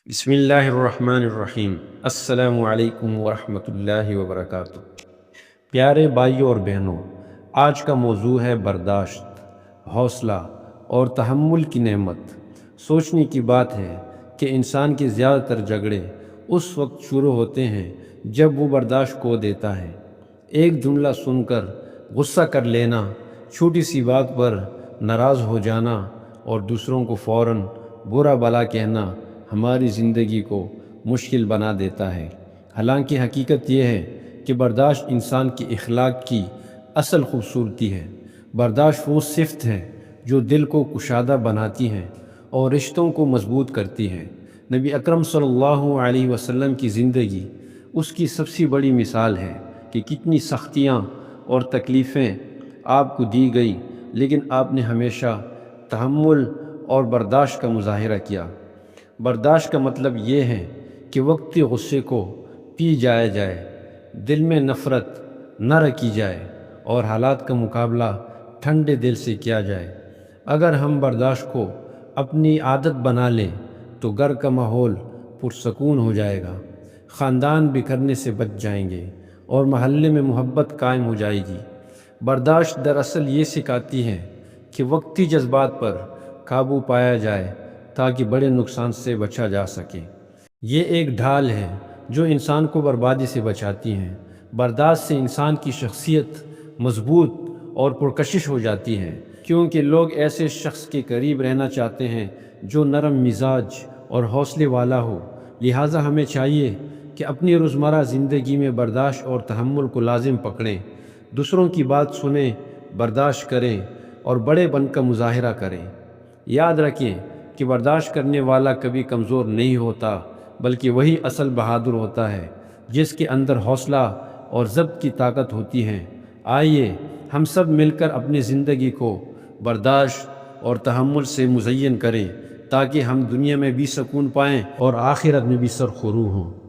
بسم اللہ الرحمن الرحیم۔ السلام علیکم ورحمۃ اللہ وبرکاتہ۔ پیارے بھائیوں اور بہنوں، آج کا موضوع ہے برداشت، حوصلہ اور تحمل کی نعمت۔ سوچنے کی بات ہے کہ انسان کے زیادہ تر جھگڑے اس وقت شروع ہوتے ہیں جب وہ برداشت کھو دیتا ہے۔ ایک جملہ سن کر غصہ کر لینا، چھوٹی سی بات پر ناراض ہو جانا اور دوسروں کو فوراً برا بھلا کہنا ہماری زندگی کو مشکل بنا دیتا ہے۔ حالانکہ حقیقت یہ ہے کہ برداشت انسان کی اخلاق کی اصل خوبصورتی ہے۔ برداشت وہ صفت ہے جو دل کو کشادہ بناتی ہے اور رشتوں کو مضبوط کرتی ہے۔ نبی اکرم صلی اللہ علیہ وسلم کی زندگی اس کی سب سے بڑی مثال ہے کہ کتنی سختیاں اور تکلیفیں آپ کو دی گئی، لیکن آپ نے ہمیشہ تحمل اور برداشت کا مظاہرہ کیا۔ برداشت کا مطلب یہ ہے کہ وقتی غصے کو پی جایا جائے، دل میں نفرت نہ رکھی جائے اور حالات کا مقابلہ ٹھنڈے دل سے کیا جائے۔ اگر ہم برداشت کو اپنی عادت بنا لیں تو گھر کا ماحول پرسکون ہو جائے گا، خاندان بکھرنے سے بچ جائیں گے اور محلے میں محبت قائم ہو جائے گی۔ برداشت دراصل یہ سکھاتی ہے کہ وقتی جذبات پر قابو پایا جائے تاکہ بڑے نقصان سے بچا جا سکے۔ یہ ایک ڈھال ہے جو انسان کو بربادی سے بچاتی ہے۔ برداشت سے انسان کی شخصیت مضبوط اور پرکشش ہو جاتی ہے، کیونکہ لوگ ایسے شخص کے قریب رہنا چاہتے ہیں جو نرم مزاج اور حوصلے والا ہو۔ لہٰذا ہمیں چاہیے کہ اپنی روزمرہ زندگی میں برداشت اور تحمل کو لازم پکڑیں، دوسروں کی بات سنیں، برداشت کریں اور بڑے بن کا مظاہرہ کریں۔ یاد رکھیں کہ برداشت کرنے والا کبھی کمزور نہیں ہوتا، بلکہ وہی اصل بہادر ہوتا ہے جس کے اندر حوصلہ اور ضبط کی طاقت ہوتی ہے۔ آئیے ہم سب مل کر اپنی زندگی کو برداشت اور تحمل سے مزین کریں تاکہ ہم دنیا میں بھی سکون پائیں اور آخرت میں بھی سرخرو ہوں۔